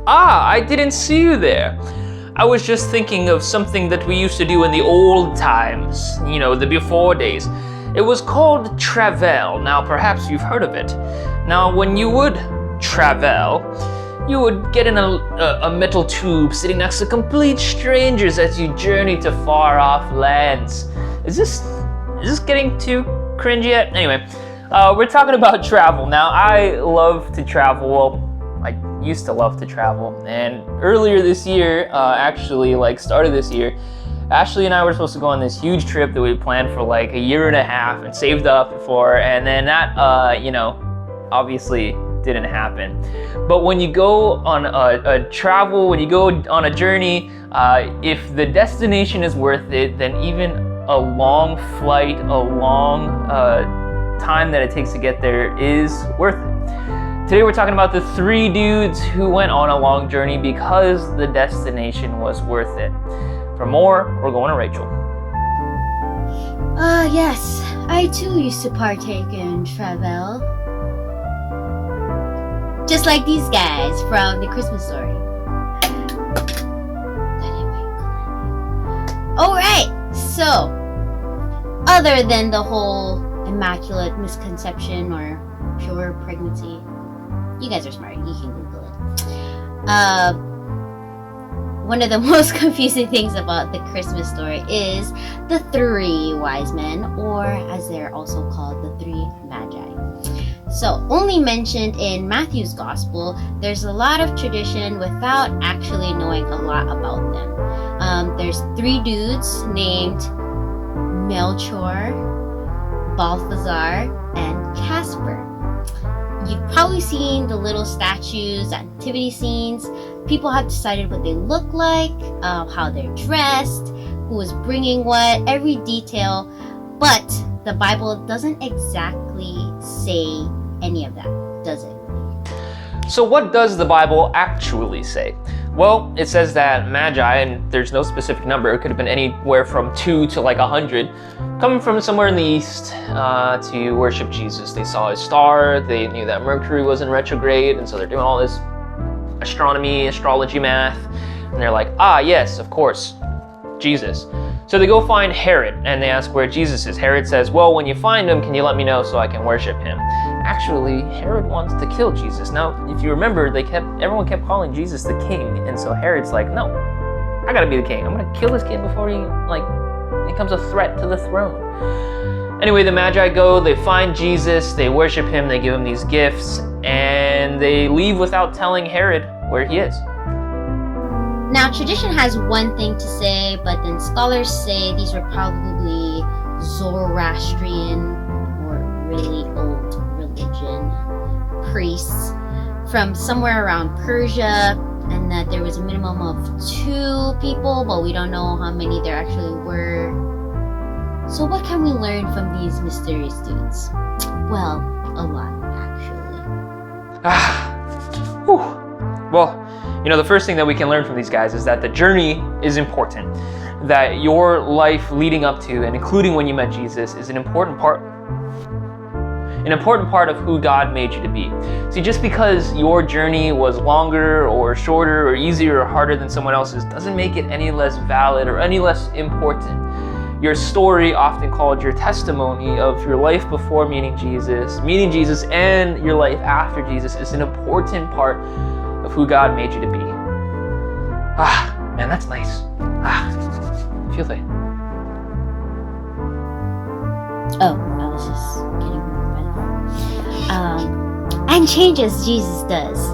Ah, I didn't see you there. I was just thinking of something that we used to do in the old times, the before days. It was called travel. Now, perhaps you've heard of it. Now, when you would travel, you would get in a metal tube sitting next to complete strangers as you journey to far off lands. Is this getting too cringy yet? Anyway, we're talking about travel. Now, I love to travel. Well, I used to love to travel. And earlier this year, started this year, Ashley and I were supposed to go on this huge trip that we planned for like a year and a half and saved up for. And then that, obviously didn't happen. But when you go on a travel, when you go on a journey, if the destination is worth it, then even a long flight, a long time that it takes to get there is worth it. Today we're talking about the 3 dudes who went on a long journey because the destination was worth it. For more, we're going to Rachel. Yes, I too used to partake in travel. Just like these guys from the Christmas Story. Alright, so other than the whole immaculate misconception or pure pregnancy, you guys are smart, you can Google it. One of the most confusing things about the Christmas Story is the 3 wise men, or as they're also called, the 3 Magi. So, only mentioned in Matthew's Gospel, there's a lot of tradition without actually knowing a lot about them. There's 3 dudes named Melchior, Balthazar, and Casper. You've probably seen the little statues, nativity scenes. People have decided what they look like, how they're dressed, who is bringing what, every detail. But the Bible doesn't exactly say any of that, does it? So what does the Bible actually say? Well, it says that Magi, and there's no specific number, it could have been anywhere from 2 to like 100, coming from somewhere in the east to worship Jesus. They saw his star, they knew that Mercury was in retrograde, and so they're doing all this astronomy, astrology math, and they're like, yes, of course, Jesus. So they go find Herod, and they ask where Jesus is. Herod says, well, when you find him, can you let me know so I can worship him? Actually, Herod wants to kill Jesus. Now, if you remember, everyone kept calling Jesus the king, and so Herod's like, no, I gotta be the king. I'm gonna kill this kid before he becomes a threat to the throne. Anyway, the Magi go, they find Jesus, they worship him, they give him these gifts, and they leave without telling Herod where he is. Now, tradition has one thing to say, but then scholars say these were probably Zoroastrian or really old religion priests from somewhere around Persia, and that there was a minimum of 2 people, but we don't know how many there actually were. So what can we learn from these mysterious dudes? Well, a lot, actually. Well, the first thing that we can learn from these guys is that the journey is important. That your life leading up to and including when you met Jesus is an important part of who God made you to be. See, just because your journey was longer or shorter or easier or harder than someone else's doesn't make it any less valid or any less important. Your story, often called your testimony of your life before meeting Jesus, and your life after Jesus, is an important part of who God made you to be. Man, that's nice. Feel that. Oh, I was just getting more. And change as Jesus does.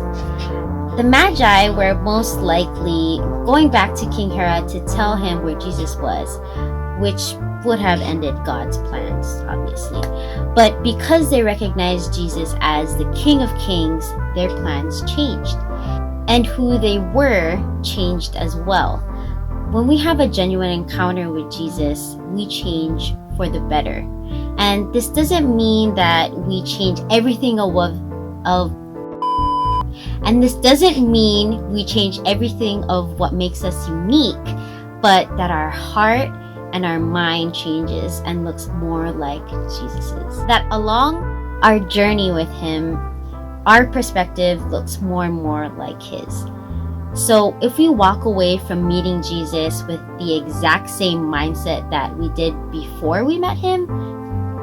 The Magi were most likely going back to King Herod to tell him where Jesus was, which would have ended God's plans, obviously. But because they recognized Jesus as the King of Kings, their plans changed. And who they were changed as well. When we have a genuine encounter with Jesus, we change for the better. And this doesn't mean that we change everything and this doesn't mean we change everything of what makes us unique, but that our heart and our mind changes and looks more like Jesus's. That along our journey with him, our perspective looks more and more like his. So if we walk away from meeting Jesus with the exact same mindset that we did before we met him,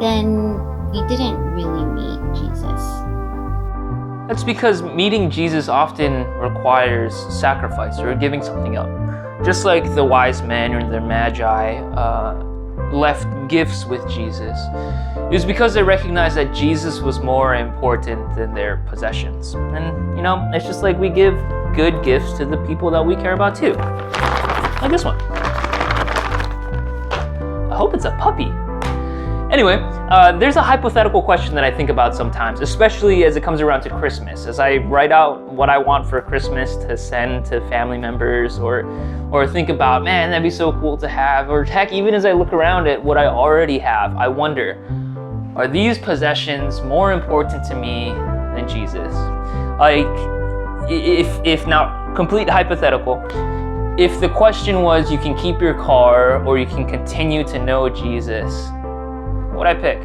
then we didn't really meet Jesus. That's because meeting Jesus often requires sacrifice or giving something up. Just like the wise men or the Magi left gifts with Jesus. It was because they recognized that Jesus was more important than their possessions. And, it's just like we give good gifts to the people that we care about too. Like this one. I hope it's a puppy. Anyway, there's a hypothetical question that I think about sometimes, especially as it comes around to Christmas. As I write out what I want for Christmas to send to family members, or think about, man, that'd be so cool to have, or heck, even as I look around at what I already have, I wonder, are these possessions more important to me than Jesus? Like, if now, complete hypothetical, if the question was you can keep your car or you can continue to know Jesus, what would I pick?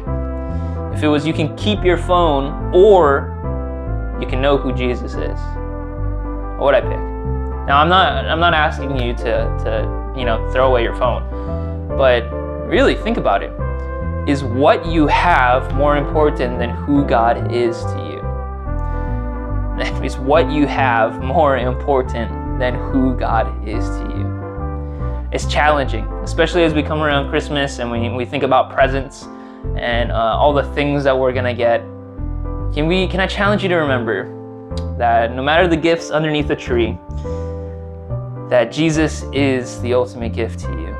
If it was you can keep your phone or you can know who Jesus is, what would I pick? Now I'm not asking you to throw away your phone, but really think about it. Is what you have more important than who God is to you? Is what you have more important than who God is to you? It's challenging, especially as we come around Christmas and we think about presents and all the things that we're gonna get. Can I challenge you to remember that no matter the gifts underneath the tree, that Jesus is the ultimate gift to you.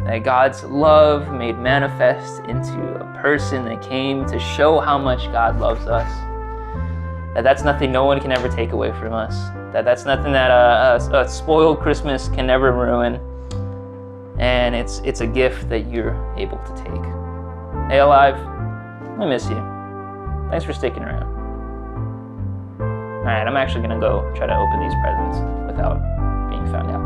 That God's love made manifest into a person that came to show how much God loves us. That's nothing no one can ever take away from us. That's nothing that a spoiled Christmas can never ruin. And it's a gift that you're able to take. Hey, Alive, I miss you. Thanks for sticking around. All right, I'm actually gonna go try to open these presents without being found out.